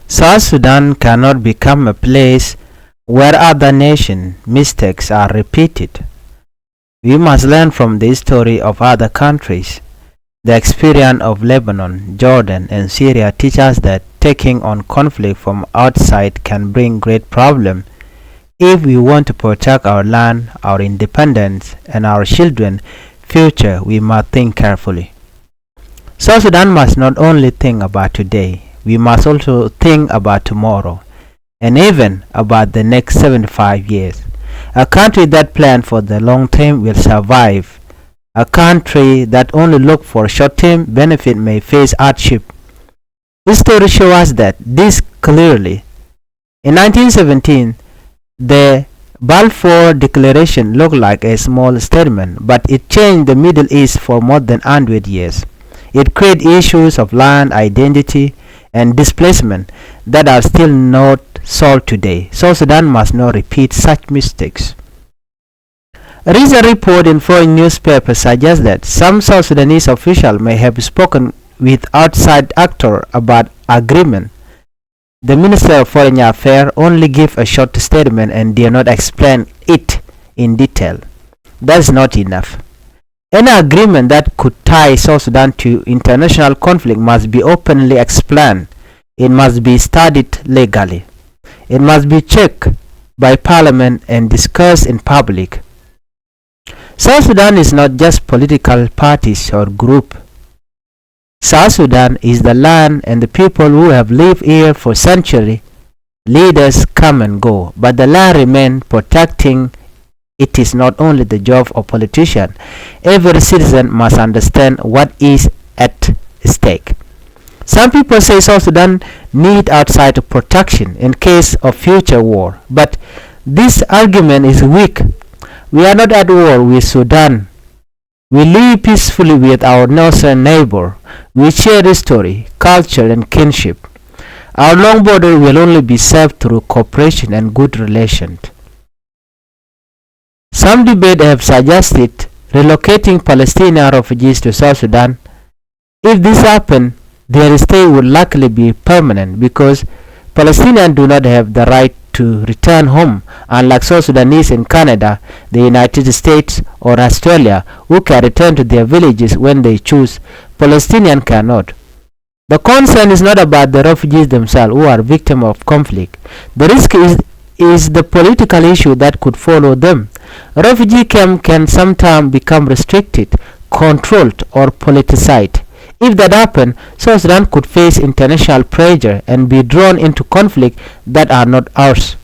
South Sudan cannot become a place where other nations' mistakes are repeated. We must learn from the history of other countries. The experience of Lebanon, Jordan, and Syria teach us that taking on conflict from outside can bring great problems. If we want to protect our land, our independence, and our children's future, we must think carefully. South Sudan must not only think about today, we must also think about tomorrow, and even about the next 75 years. A country that plans for the long term will survive. A country that only looks for short-term benefit may face hardship. This story shows us that this clearly. In 1917, the Balfour Declaration looked like a small statement, but it changed the Middle East for more than 100 years. It created issues of land, identity, and displacement that are still not solved today. South Sudan must not repeat such mistakes. A recent report in foreign newspapers suggests that some South Sudanese officials may have spoken with outside actors about agreement. The Minister of Foreign Affairs only gave a short statement and did not explain it in detail. That's not enough. Any agreement that could tie South Sudan to international conflict must be openly explained. It must be studied legally. It must be checked by Parliament and discussed in public. South Sudan is not just political parties or group. South Sudan is the land and the people who have lived here for centuries. Leaders come and go, but the land remains. Protecting it is not only the job of politicians. Every citizen must understand what is at stake. Some people say South Sudan needs outside protection in case of future war, but this argument is weak. We are not at war with Sudan. We live peacefully with our northern neighbor. We share history, culture, and kinship. Our long border will only be served through cooperation and good relations. Some debate have suggested relocating Palestinian refugees to South Sudan. If this happens, their stay would likely be permanent because Palestinians do not have the right to return home, unlike South Sudanese in Canada, the United States, or Australia, who can return to their villages when they choose. Palestinians cannot. The concern is not about the refugees themselves who are victims of conflict. The risk is the political issue that could follow them. Refugee camp can sometimes become restricted, controlled, or politicized. If that happens, South Sudan could face international pressure and be drawn into conflicts that are not ours.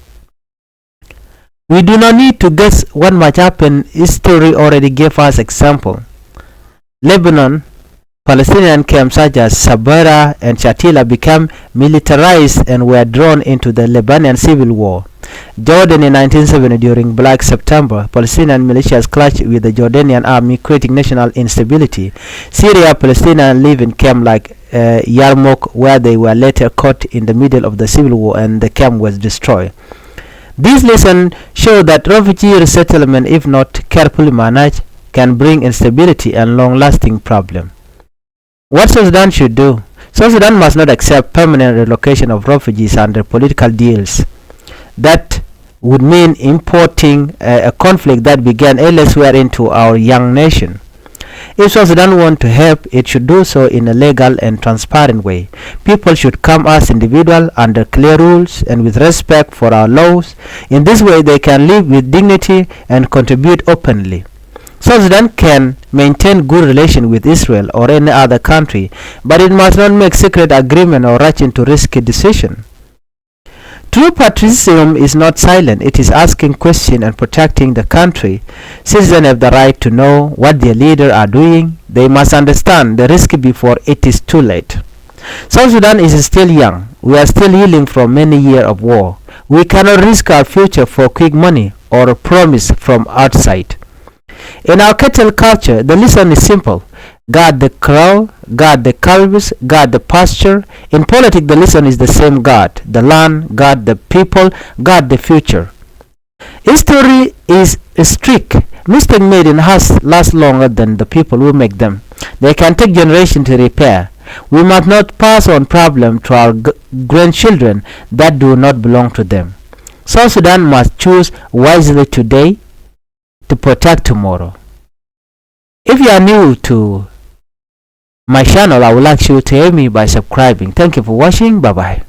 We do not need to guess what might happen. History already gave us example. Lebanon, Palestinian camps such as Sabra and Shatila became militarized and were drawn into the Lebanese civil war. Jordan in 1970 during Black September, Palestinian militias clashed with the Jordanian army, creating national instability. Syria, Palestinians live in camps like Yarmouk, where they were later caught in the middle of the civil war and the camp was destroyed. These lessons show that refugee resettlement, if not carefully managed, can bring instability and long-lasting problems. What South Sudan should do? South Sudan must not accept permanent relocation of refugees under political deals. That would mean importing a conflict that began elsewhere into our young nation. If South Sudan wants to help, it should do so in a legal and transparent way. People should come as individuals under clear rules and with respect for our laws. In this way, they can live with dignity and contribute openly. South Sudan can maintain good relations with Israel or any other country, but it must not make secret agreement or rush into risky decisions. True patriotism is not silent. It is asking questions and protecting the country. Citizens have the right to know what their leaders are doing. They must understand the risk before it is too late. South Sudan is still young. We are still healing from many years of war. We cannot risk our future for quick money or a promise from outside. In our cattle culture, the lesson is simple. Guard the crow, guard the calves, guard the pasture. In politics, the lesson is the same. Guard the land, guard the people, guard the future. History is strict. Mistakes made in us last longer than the people who make them. They can take generations to repair. We must not pass on problems to our grandchildren that do not belong to them. South Sudan must choose wisely today to protect tomorrow. If you are new to my channel, I would like you to help me by subscribing. Thank you for watching. Bye bye.